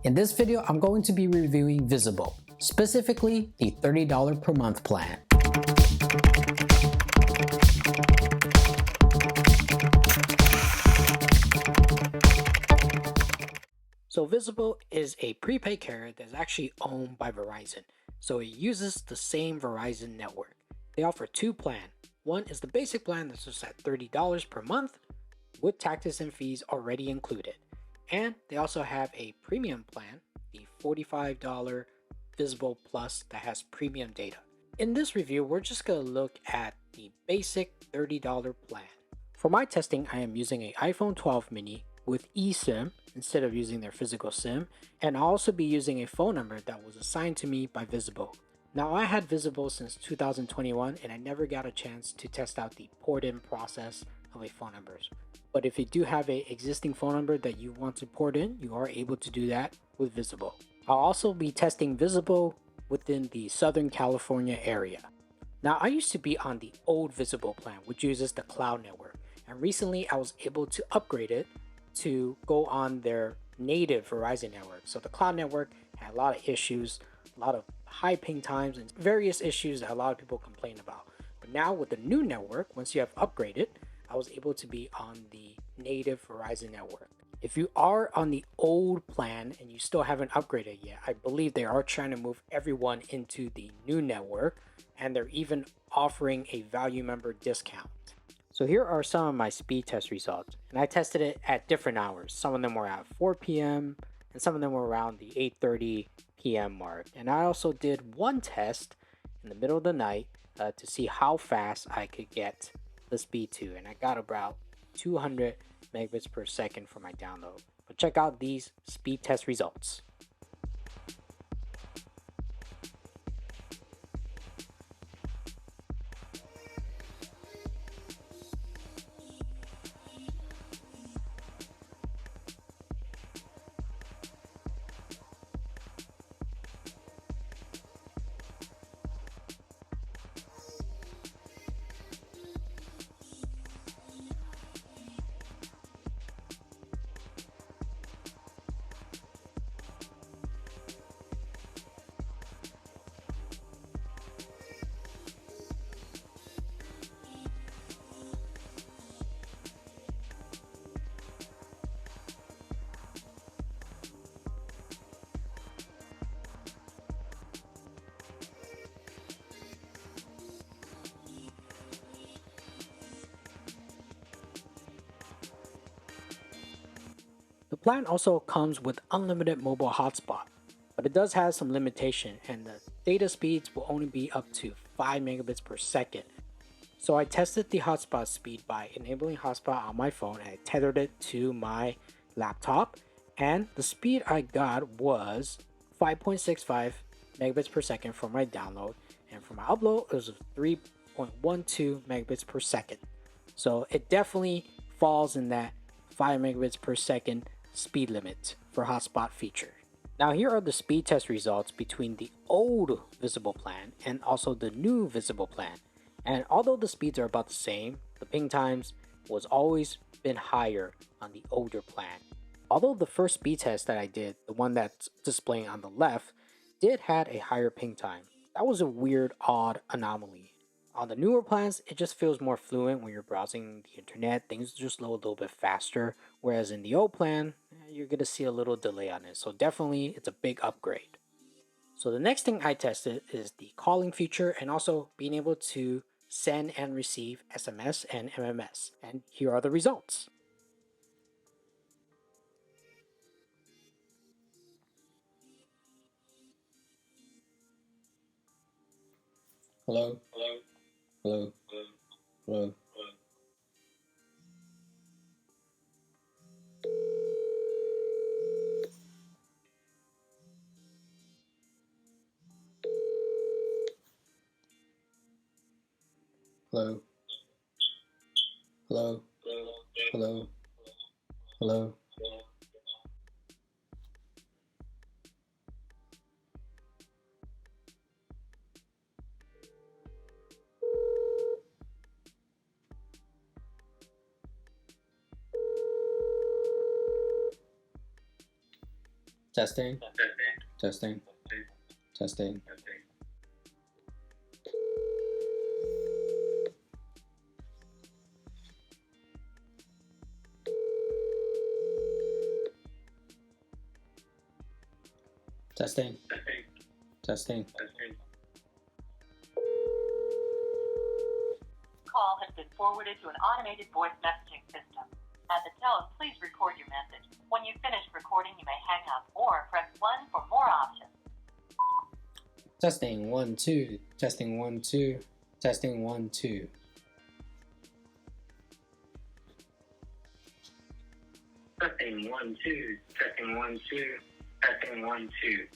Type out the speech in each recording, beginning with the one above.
In this video, I'm going to be reviewing Visible, specifically the $30 per month plan. So Visible is a prepaid carrier that's actually owned by Verizon, so it uses the same Verizon network. They offer two plans. One is the basic plan that's just at $30 per month with taxes and fees already included. And they also have a premium plan, the $45 Visible Plus that has premium data. In this review, we're just going to look at the basic $30 plan. For my testing, I am using an iPhone 12 mini with eSIM instead of using their physical SIM, and I'll also be using a phone number that was assigned to me by Visible. Now, I had Visible since 2021 and I never got a chance to test out the port-in process of a phone number. But if you do have an existing phone number that you want to port in, you are able to do that with Visible. I'll also be testing Visible within the Southern California area. Now, I used to be on the old Visible plan, which uses the cloud network, and recently I was able to upgrade it to go on their native Verizon network. So the cloud network had a lot of issues, a lot of high ping times, and various issues that a lot of people complain about. But now with the new network, once you have upgraded, I was able to be on the native Verizon network. If you are on the old plan and you still haven't upgraded yet, I believe they are trying to move everyone into the new network, and they're even offering a value member discount. So here are some of my speed test results, and I tested it at different hours. Some of them were at 4 p.m. and some of them were around the 8:30 p.m. mark. And I also did one test in the middle of the night to see how fast I could get the speed to, and I got about 200 megabits per second for my download. But check out these speed test results. The plan also comes with unlimited mobile hotspot, but it does have some limitation, and the data speeds will only be up to 5 megabits per second. So I tested the hotspot speed by enabling hotspot on my phone and I tethered it to my laptop, and the speed I got was 5.65 megabits per second for my download, and for my upload it was 3.12 megabits per second. So it definitely falls in that 5 megabits per second speed limit for hotspot feature. Now here are the speed test results between the old Visible plan and also the new Visible plan. And although the speeds are about the same, the ping times was always been higher on the older plan. Although the first speed test that I did, the one that's displaying on the left, did had a higher ping time. That was a weird, odd anomaly. On the newer plans, it just feels more fluent when you're browsing the internet. Things just load a little bit faster. Whereas in the old plan, you're going to see a little delay on it. So definitely, it's a big upgrade. So the next thing I tested is the calling feature and also being able to send and receive SMS and MMS. And here are the results. Hello. Hello. Hello. Hello. Hello. Hello. Hello. Testing. Testing. Testing. Testing. Testing. Call has been forwarded to an automated voice messaging system. At the tone, please record your message. When you finish recording, you may hang up or press 1 for more options. Testing 1 2. Testing 1 2. Testing 1 2. Testing 1 2. Testing 1 2. Testing 1 2.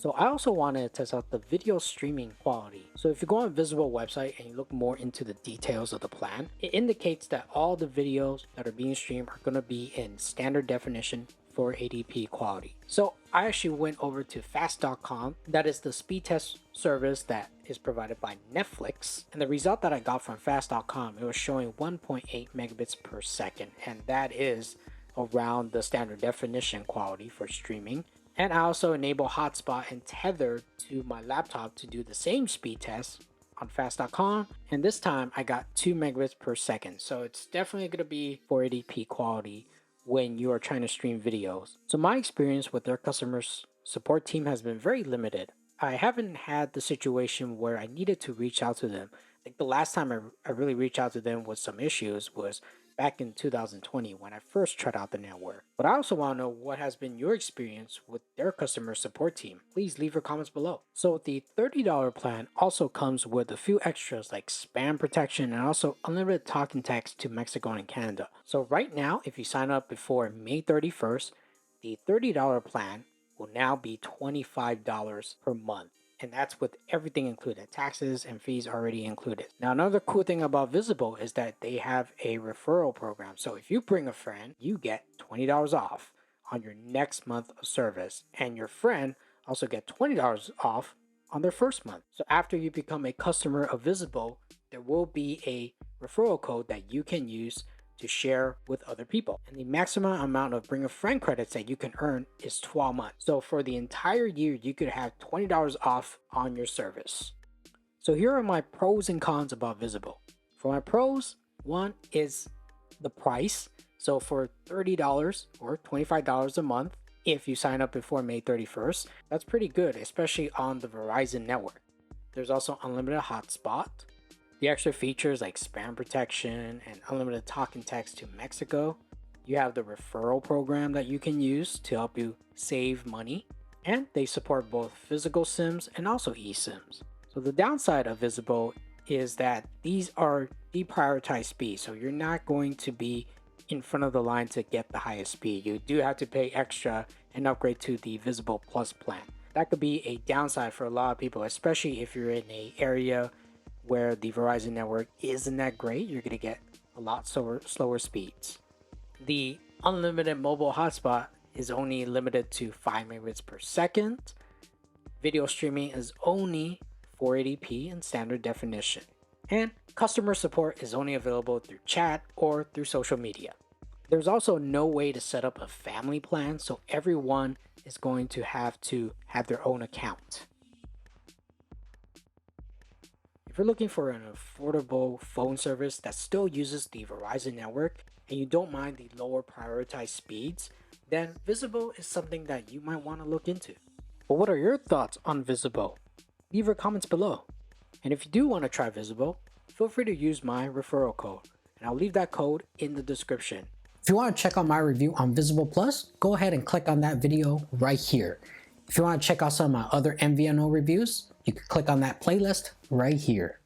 So I also wanted to test out the video streaming quality. So if you go on Visible website and you look more into the details of the plan, it indicates that all the videos that are being streamed are going to be in standard definition for 80p quality. So I actually went over to fast.com, that is the speed test service that is provided by Netflix, and the result that I got from fast.com, it was showing 1.8 megabits per second, and that is around the standard definition quality for streaming. And I also enable Hotspot and Tether to my laptop to do the same speed test on fast.com, and this time I got 2 megabits per second. So it's definitely going to be 480p quality when you are trying to stream videos. So my experience with their customer support team has been very limited. I haven't had the situation where I needed to reach out to them. Like the last time I really reached out to them with some issues was back in 2020 when I first tried out the network. But I also want to know what has been your experience with their customer support team. Please leave your comments below. So the $30 plan also comes with a few extras like spam protection and also unlimited talk and text to Mexico and Canada. So right now, if you sign up before May 31st, the $30 plan will now be $25 per month. And that's with everything included, taxes and fees already included. Now, another cool thing about Visible is that they have a referral program. So if you bring a friend, you get $20 off on your next month of service. And your friend also get $20 off on their first month. So after you become a customer of Visible, there will be a referral code that you can use to share with other people. And the maximum amount of bring a friend credits that you can earn is 12 months. So for the entire year, you could have $20 off on your service. So here are my pros and cons about Visible. For my pros, one is the price. So for $30 or $25 a month, if you sign up before May 31st, that's pretty good, especially on the Verizon network. There's also unlimited hotspot. The extra features like spam protection and unlimited talk and text to Mexico. You have the referral program that you can use to help you save money. And they support both physical SIMs and also eSIMs. So the downside of Visible is that these are deprioritized speeds. So you're not going to be in front of the line to get the highest speed. You do have to pay extra and upgrade to the Visible Plus plan. That could be a downside for a lot of people, especially if you're in an area where the Verizon network isn't that great. You're going to get a lot slower speeds. The unlimited mobile hotspot is only limited to 5 megabits per second. Video streaming is only 480p in standard definition. And customer support is only available through chat or through social media. There's also no way to set up a family plan, so everyone is going to have their own account. If you're looking for an affordable phone service that still uses the Verizon network and you don't mind the lower prioritized speeds, then Visible is something that you might want to look into. But what are your thoughts on Visible? Leave your comments below. And if you do want to try Visible, feel free to use my referral code, and I'll leave that code in the description. If you want to check out my review on Visible Plus, go ahead and click on that video right here. If you want to check out some of my other MVNO reviews, you can click on that playlist right here.